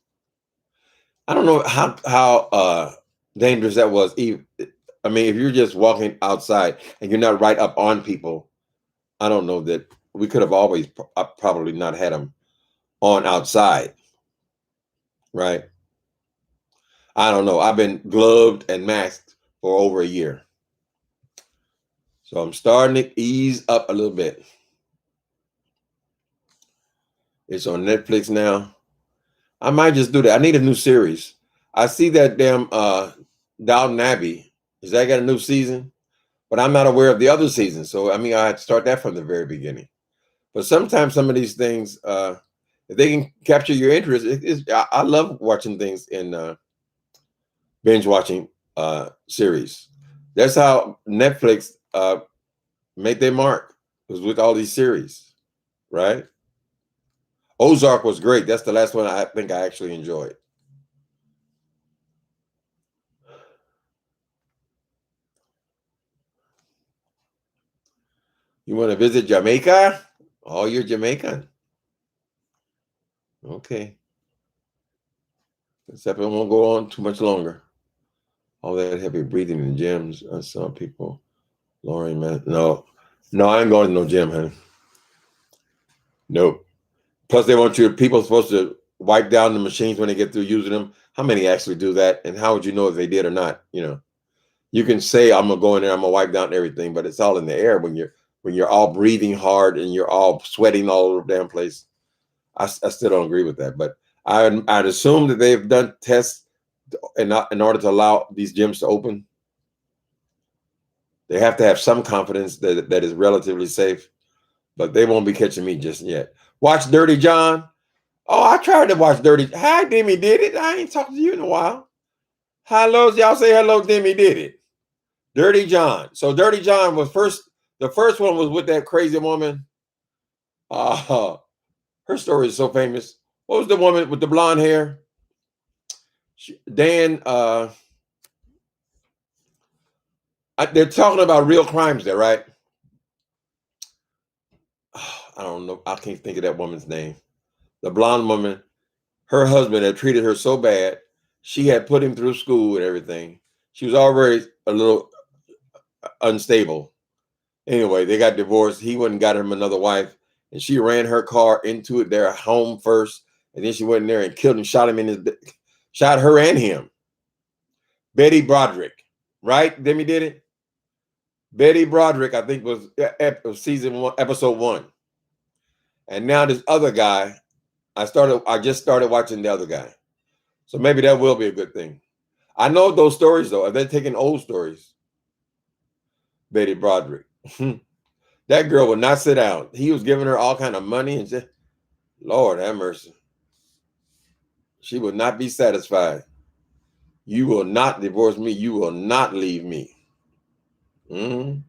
I don't know how dangerous that was. I mean, if you're just walking outside and you're not right up on people, I don't know that we could have always probably not had them on outside, right? I don't know. I've been gloved and masked for over a year, so I'm starting to ease up a little bit. It's on Netflix now. I might just do that. I need a new series. I see that damn Downton Abbey. Is that got a new season? But I'm not aware of the other seasons. So I mean, I had to start that from the very beginning. But sometimes some of these things, if they can capture your interest, I love watching things in binge watching series. That's how Netflix made their mark, was with all these series, right? Ozark was great. That's the last one I think I actually enjoyed. You want to visit Jamaica? Oh, you're Jamaican. Okay. Except I won't go on too much longer. All that heavy breathing in gyms. I saw people. Lauren, man. No, I ain't going to no gym, honey. Nope. Plus, they want people supposed to wipe down the machines when they get through using them. How many actually do that? And how would you know if they did or not? You can say, I'm going to go in there, I'm going to wipe down everything, but it's all in the air when you're all breathing hard and you're all sweating all over the damn place. I still don't agree with that, but I'd assume that they've done tests in order to allow these gyms to open. They have to have some confidence that is relatively safe, but they won't be catching me just yet. Watch Dirty John. Oh, I tried to watch Dirty. Hi, Demi did it. I ain't talked to you in a while. Hello, y'all say hello, Demi did it. Dirty John. So Dirty John was first. The first one was with that crazy woman. Her story is so famous. What was the woman with the blonde hair? Dan. They're talking about real crimes there, right? I don't know. I can't think of that woman's name. The blonde woman. Her husband had treated her so bad. She had put him through school and everything. She was already a little unstable. Anyway, they got divorced. He went and got him another wife, and she ran her car into their home first, and then she went in there and killed him, shot him in his, shot her and him. Betty Broderick, right? Demi did it. Betty Broderick, I think, was season 1, episode 1, and now this other guy. I just started watching the other guy, so maybe that will be a good thing. I know those stories though. They're taking old stories. Betty Broderick. That girl would not sit down. He was giving her all kind of money and just, Lord have mercy. She would not be satisfied. You will not divorce me. You will not leave me. Mm-hmm.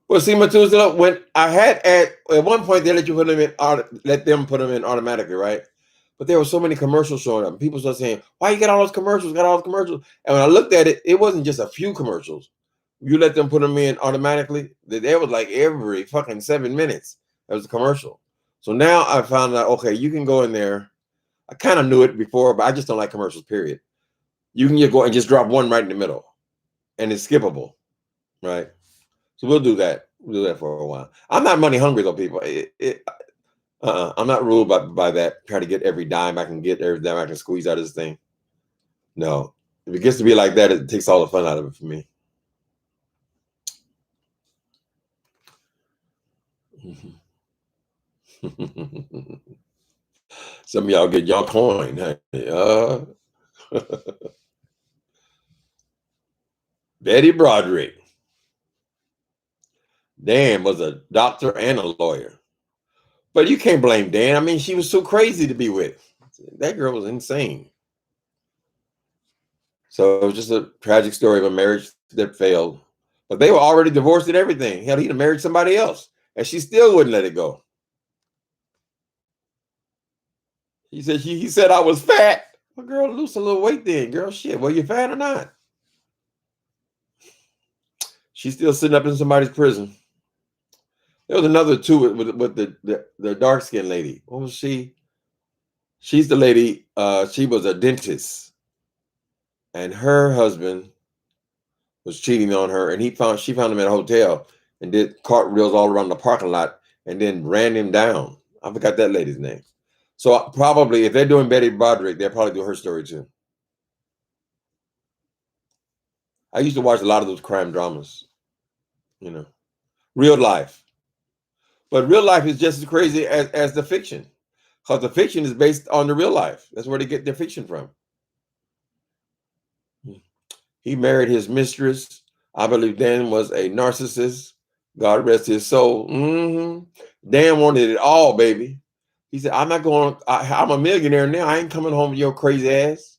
Well, see, Methuselah, when I had at one point they let you put them in, let them put them in automatically, right? But there were so many commercials showing up. People started saying, "Why you got all those commercials? Got all those commercials?" And when I looked at it, it wasn't just a few commercials. You let them put them in automatically. There was like every fucking 7 minutes there was a commercial. So now I found out, okay, you can go in there. I kind of knew it before, but I just don't like commercials. Period. You can just go and just drop one right in the middle, and it's skippable, right? So we'll do that. We'll do that for a while. I'm not money hungry though, people. I'm not ruled by that. Try to get every dime I can get, every dime I can squeeze out of this thing. No, if it gets to be like that, it takes all the fun out of it for me. Some of y'all get y'all coin. Betty Broderick. Dan was a doctor and a lawyer. But you can't blame Dan. I mean, she was so crazy to be with. That girl was insane. So it was just a tragic story of a marriage that failed. But they were already divorced and everything. Hell, he'd married somebody else. And she still wouldn't let it go. He said I was fat. Well, girl, lose a little weight then, girl. Shit, well, you fat or not? She's still sitting up in somebody's prison. There was another too with the dark skinned lady. What was she? She's the lady. She was a dentist, and her husband was cheating on her, and she found him at a hotel and did cartwheels all around the parking lot, and then ran him down. I forgot that lady's name. So probably if they're doing Betty Broderick, they'll probably do her story too. I used to watch a lot of those crime dramas, real life. But real life is just as crazy as the fiction, because the fiction is based on the real life. That's where they get their fiction from. He married his mistress. I believe Dan was a narcissist. God rest his soul. Dan wanted it all, baby. He said, I'm not going, I'm a millionaire now. I ain't coming home with your crazy ass.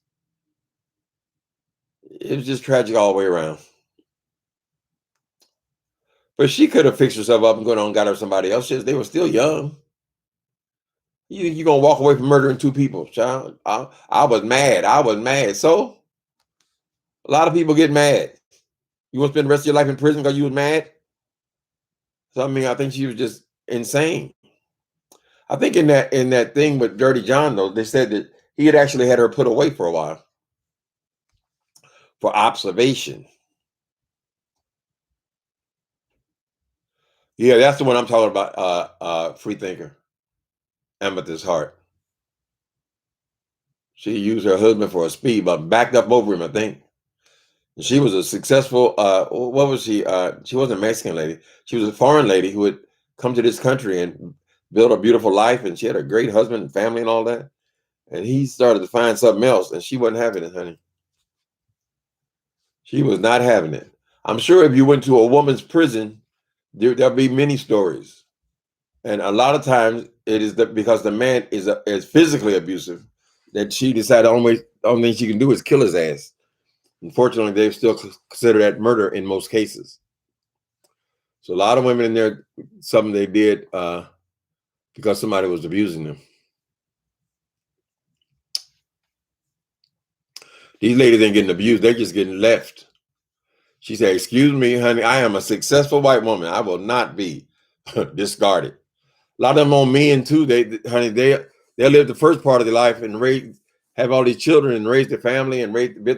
It was just tragic all the way around. But she could have fixed herself up and gone on and got her somebody else. They were still young. You think you're going to walk away from murdering two people, child? I was mad. I was mad. So a lot of people get mad. You want to spend the rest of your life in prison because you was mad? So, I mean, I think she was just insane. I think in that thing with Dirty John, though, they said that he had actually had her put away for a while for observation. Yeah, that's the one I'm talking about. Freethinker, Amethyst Hart. She used her husband for a speed, but backed up over him, I think. She was a successful. What was she? She wasn't a Mexican lady. She was a foreign lady who had come to this country and built a beautiful life, and she had a great husband and family and all that. And he started to find something else, and she wasn't having it, honey. She was not having it. I'm sure if you went to a woman's prison, there'll be many stories. And a lot of times it is because the man is physically abusive that she decided the only thing she can do is kill his ass. Unfortunately, they still consider that murder in most cases. So a lot of women in there, something they did because somebody was abusing them. These ladies ain't getting abused. They're just getting left. She said, excuse me, honey, I am a successful white woman. I will not be discarded. A lot of them on men too. They'll live the first part of their life and have all these children and raise their family and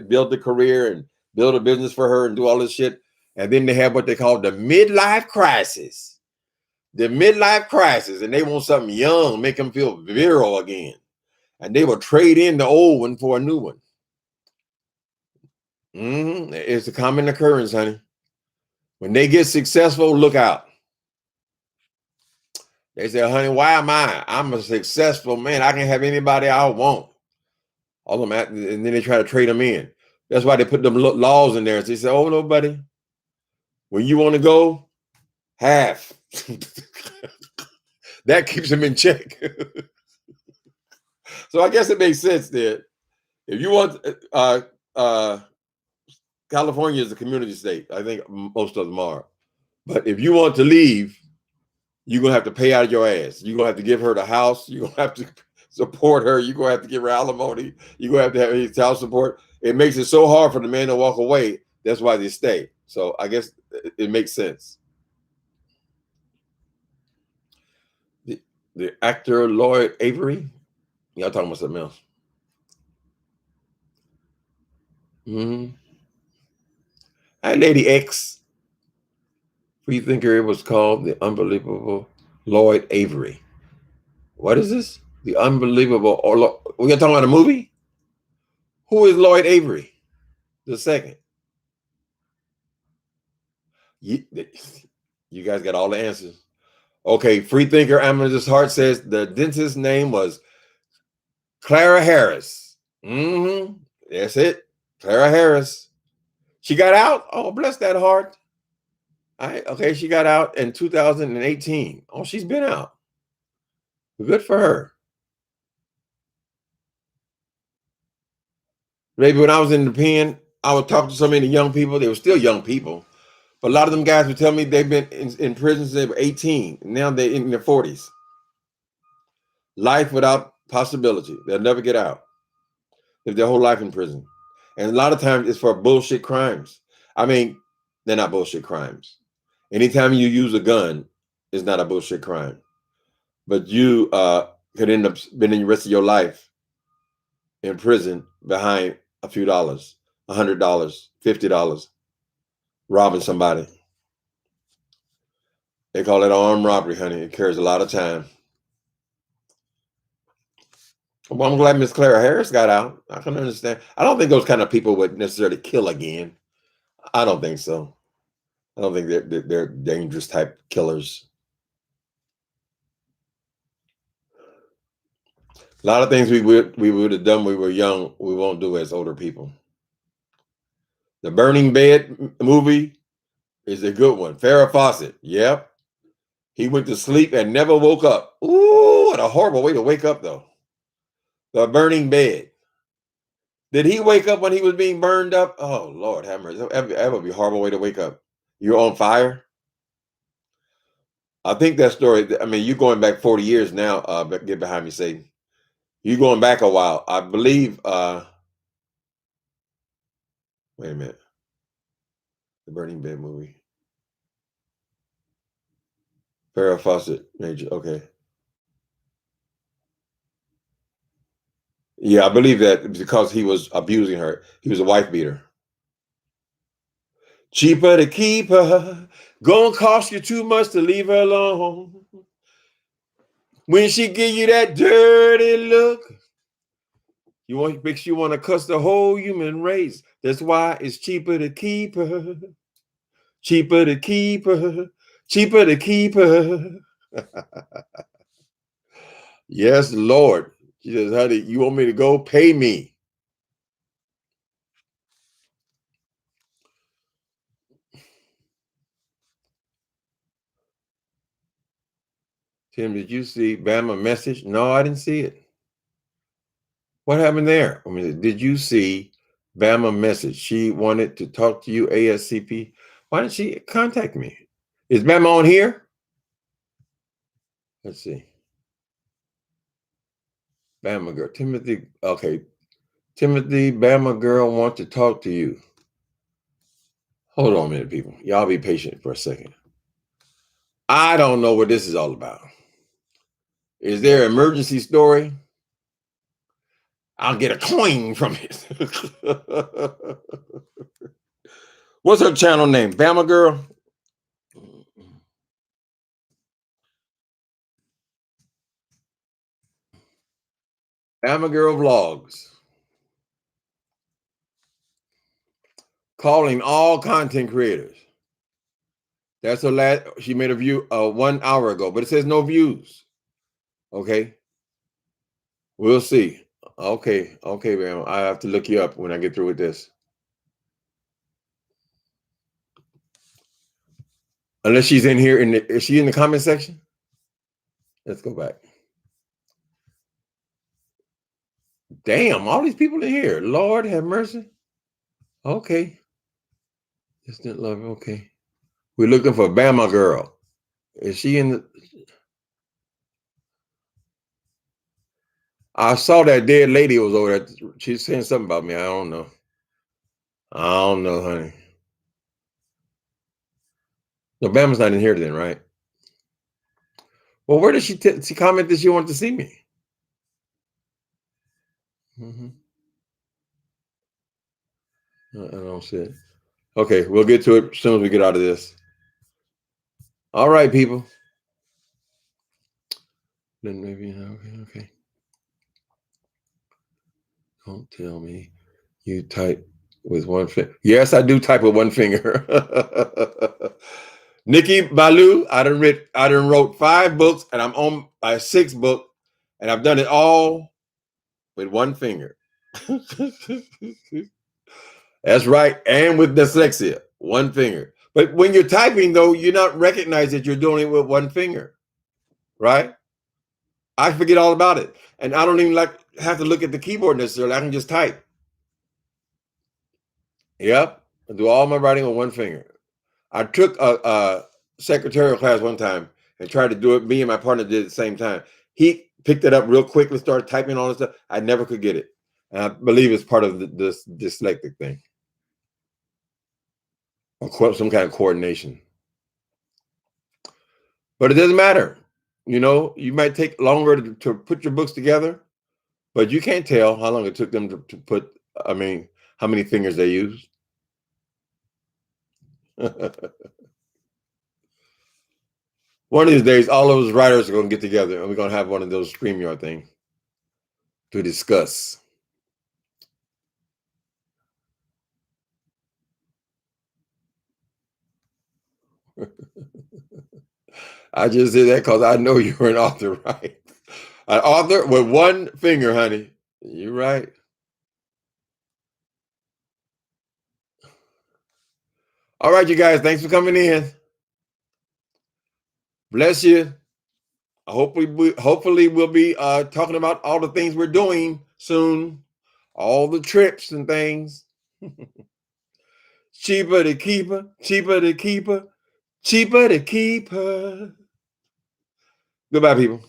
build a career and build a business for her and do all this shit. And then they have what they call the midlife crisis. The midlife crisis, and they want something young, make them feel virile again. And they will trade in the old one for a new one. It's a common occurrence, honey. When they get successful, look out. They say, honey, why am I? I'm a successful man. I can have anybody I want. All of them, and then they try to trade them in. That's why they put them laws in there. They say, oh, no, buddy. When you want to go, half. That keeps him in check. So I guess it makes sense there. If you want, uh, California is a community state. I think most of them are. But if you want to leave, you're gonna have to pay out of your ass. You're gonna have to give her the house. You're gonna have to support her. You're gonna have to give her alimony. You're gonna have to have his child support. It makes it so hard for the man to walk away. That's why they stay. So I guess it makes sense. The, the actor Lloyd Avery. Y'all talking about something else? Mm-hmm. Hi, Lady X. Free thinker. It was called the unbelievable Lloyd Avery. What is this? The unbelievable. Or we are talking about a movie. Who is Lloyd Avery? The second. You, you guys got all the answers. Okay, free thinker Amethyst Heart says the dentist's name was Clara Harris. Mm-hmm. That's it. Clara Harris. She got out. Oh, bless that heart. Okay, she got out in 2018. Oh, she's been out. Good for her. Maybe when I was in the pen, I would talk to so many young people. They were still young people. But a lot of them guys would tell me they've been in prison since they were 18. Now they're in their 40s. Life without possibility. They'll never get out. Live their whole life in prison. And a lot of times it's for bullshit crimes. I mean, they're not bullshit crimes. Anytime you use a gun, it's not a bullshit crime. But you could end up spending the rest of your life in prison behind a few dollars, $100, $50, robbing somebody. They call it armed robbery, honey. It carries a lot of time. Well, I'm glad Miss Clara Harris got out. I can understand. I don't think those kind of people would necessarily kill again. I don't think so. I don't think they're dangerous type killers. A lot of things we would have done when we were young, we won't do as older people. The Burning Bed movie is a good one. Farrah Fawcett. Yep. He went to sleep and never woke up. Ooh, what a horrible way to wake up, though. The Burning Bed. Did he wake up when he was being burned up? Oh, Lord have mercy. That would be a horrible way to wake up. You're on fire? I think that story, I mean, you're going back 40 years now. Get behind me, Satan. You're going back a while. I believe, wait a minute. The Burning Bed movie. Farrah Fawcett, Major. Okay. Yeah, I believe that because he was abusing her. He was a wife beater. Cheaper to keep her. Gonna cost you too much to leave her alone. When she give you that dirty look, makes you want to cuss the whole human race. That's why it's cheaper to keep her. Cheaper to keep her. Cheaper to keep her. Yes, Lord. She says, honey, you want me to go? Pay me. Tim, did you see Bama message? No, I didn't see it. What happened there? I mean, did you see Bama message? She wanted to talk to you ASCP. Why didn't she contact me? Is Bama on here? Let's see. Bama girl. Timothy. Okay. Timothy, Bama girl want to talk to you. Hold on a minute, people. Y'all be patient for a second. I don't know what this is all about. Is there an emergency story? I'll get a coin from it. What's her channel name? Bama girl? Bama girl vlogs. Calling all content creators. That's her last. She made a view 1 hour ago, but it says no views. Okay. We'll see. Okay, ma'am. I have to look you up when I get through with this. Unless she's in here. Is she in the comment section? Let's go back. Damn, all these people in here. Lord have mercy. Okay. Distant love. Okay. We're looking for Bama girl. Is she in the? I saw that dead lady was over there. She's saying something about me. I don't know. I don't know, honey. No, Bama's not in here then, right? Well, where did she comment that she wanted to see me? I don't see it. Okay, we'll get to it as soon as we get out of this. All right, people. Then maybe okay. Don't tell me you type with one finger. Yes, I do type with one finger. Nikki Ballou, I done wrote 5 books, and I'm on my 6th book, and I've done it all with one finger. That's right, and with dyslexia, one finger. But when you're typing, though, you're not recognize that you're doing it with one finger, right? I forget all about it, and I don't even have to look at the keyboard necessarily. I can just type. Yep, I do all my writing with one finger. I took a secretarial class one time and tried to do it. Me and my partner did it at the same time. He picked it up real quickly, started typing all this stuff. I never could get it. And I believe it's part of this dyslexic thing, or some kind of coordination. But it doesn't matter. You know, you might take longer to put your books together, but you can't tell how long it took them to put, I mean, how many fingers they used. One of these days, all of us writers are going to get together and we're going to have one of those StreamYard things to discuss. I just did that because I know you're an author, right? An author with one finger, honey. You're right. All right, you guys. Thanks for coming in. Bless you. Hopefully we'll be talking about all the things we're doing soon. All the trips and things. Cheaper to keep her. Cheaper to keep her. Cheaper to keep her. Goodbye, people.